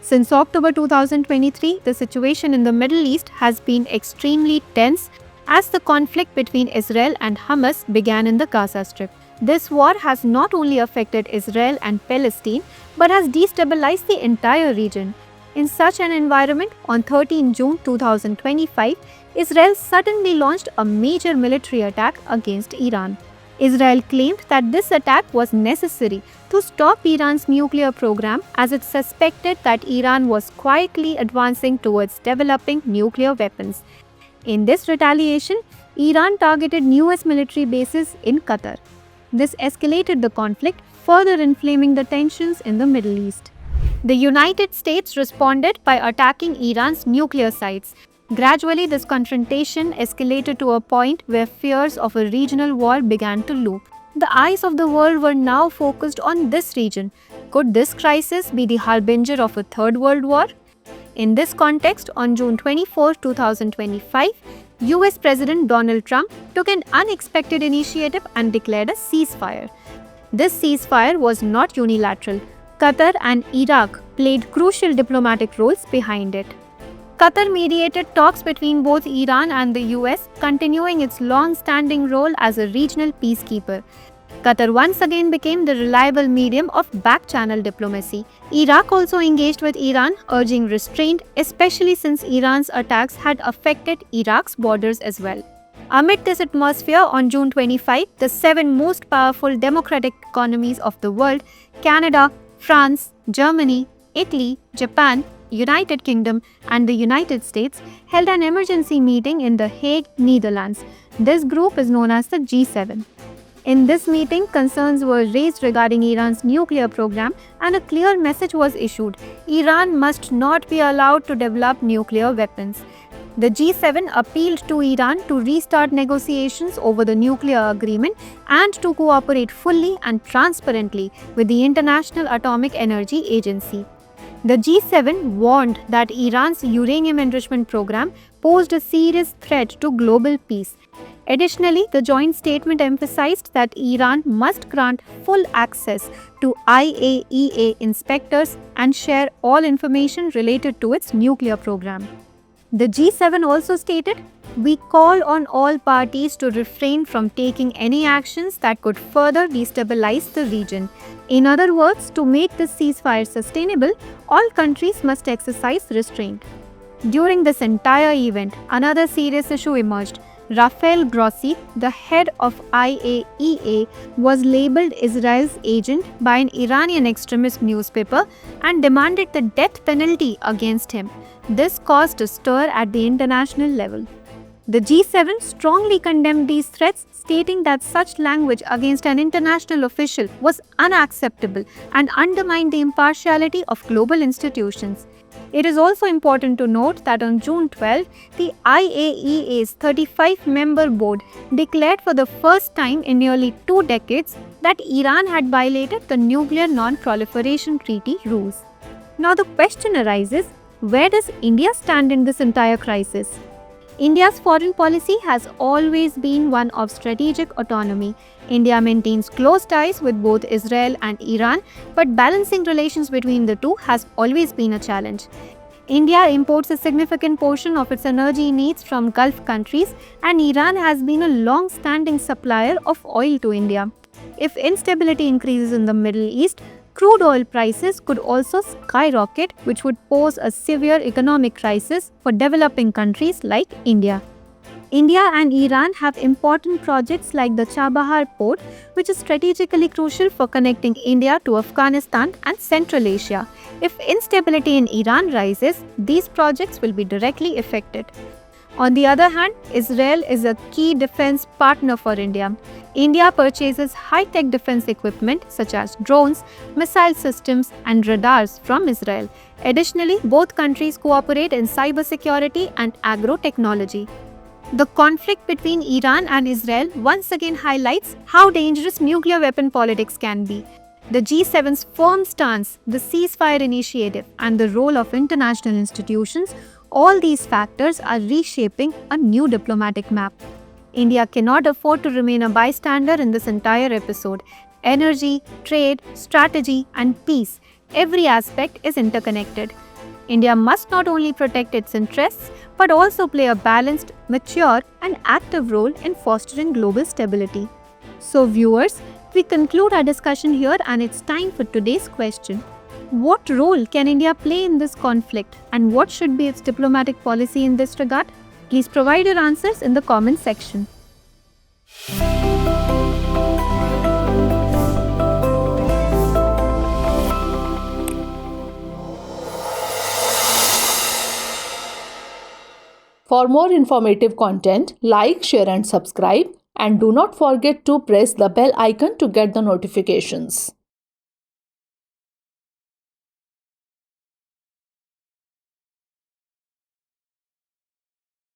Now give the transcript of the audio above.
Since October 2023, the situation in the Middle East has been extremely tense as the conflict between Israel and Hamas began in the Gaza Strip. This war has not only affected Israel and Palestine but has destabilized the entire region. In such an environment, on 13 June 2025, Israel suddenly launched a major military attack against Iran. Israel claimed that this attack was necessary to stop Iran's nuclear program as it suspected that Iran was quietly advancing towards developing nuclear weapons. In this retaliation, Iran targeted US military bases in Qatar. This escalated the conflict, further inflaming the tensions in the Middle East. The United States responded by attacking Iran's nuclear sites. Gradually, this confrontation escalated to a point where fears of a regional war began to loom. The eyes of the world were now focused on this region. Could this crisis be the harbinger of a third world war? In this context, on June 24, 2025, US President Donald Trump took an unexpected initiative and declared a ceasefire. This ceasefire was not unilateral. Qatar and Iraq played crucial diplomatic roles behind it. Qatar mediated talks between both Iran and the US, continuing its long-standing role as a regional peacekeeper. Qatar once again became the reliable medium of back-channel diplomacy. Iraq also engaged with Iran, urging restraint, especially since Iran's attacks had affected Iraq's borders as well. Amid this atmosphere, on June 25, the 7 most powerful democratic economies of the world, Canada, France, Germany, Italy, Japan, United Kingdom, and the United States held an emergency meeting in The Hague, Netherlands. This group is known as the G7. In this meeting, concerns were raised regarding Iran's nuclear program and a clear message was issued: Iran must not be allowed to develop nuclear weapons. The G7 appealed to Iran to restart negotiations over the nuclear agreement and to cooperate fully and transparently with the International Atomic Energy Agency. The G7 warned that Iran's uranium enrichment program posed a serious threat to global peace. Additionally, the joint statement emphasized that Iran must grant full access to IAEA inspectors and share all information related to its nuclear program. The G7 also stated, "We call on all parties to refrain from taking any actions that could further destabilize the region." In other words, to make this ceasefire sustainable, all countries must exercise restraint. During this entire event, another serious issue emerged. Rafael Grossi, the head of IAEA, was labeled Israel's agent by an Iranian extremist newspaper and demanded the death penalty against him. This caused a stir at the international level. The G7 strongly condemned these threats, stating that such language against an international official was unacceptable and undermined the impartiality of global institutions. It is also important to note that on June 12, the IAEA's 35-member board declared for the first time in nearly 2 decades that Iran had violated the Nuclear Non-Proliferation Treaty rules. Now the question arises, where does India stand in this entire crisis? India's foreign policy has always been one of strategic autonomy. India maintains close ties with both Israel and Iran, but balancing relations between the two has always been a challenge. India imports a significant portion of its energy needs from Gulf countries, and Iran has been a long-standing supplier of oil to India. If instability increases in the Middle East, crude oil prices could also skyrocket, which would pose a severe economic crisis for developing countries like India. India and Iran have important projects like the Chabahar port, which is strategically crucial for connecting India to Afghanistan and Central Asia. If instability in Iran rises, these projects will be directly affected. On the other hand, Israel is a key defense partner for India. India purchases high-tech defense equipment such as drones, missile systems, and radars from Israel. Additionally, both countries cooperate in cybersecurity and agro-technology. The conflict between Iran and Israel once again highlights how dangerous nuclear weapon politics can be. The G7's firm stance, the ceasefire initiative, and the role of international institutions, all these factors are reshaping a new diplomatic map. India cannot afford to remain a bystander in this entire episode. Energy, trade, strategy, and peace, every aspect is interconnected. India must not only protect its interests, but also play a balanced, mature, and active role in fostering global stability. So, viewers, we conclude our discussion here, and it's time for today's question. What role can India play in this conflict, and what should be its diplomatic policy in this regard? Please provide your answers in the comment section. For more informative content, like, share and subscribe, and do not forget to press the bell icon to get the notifications.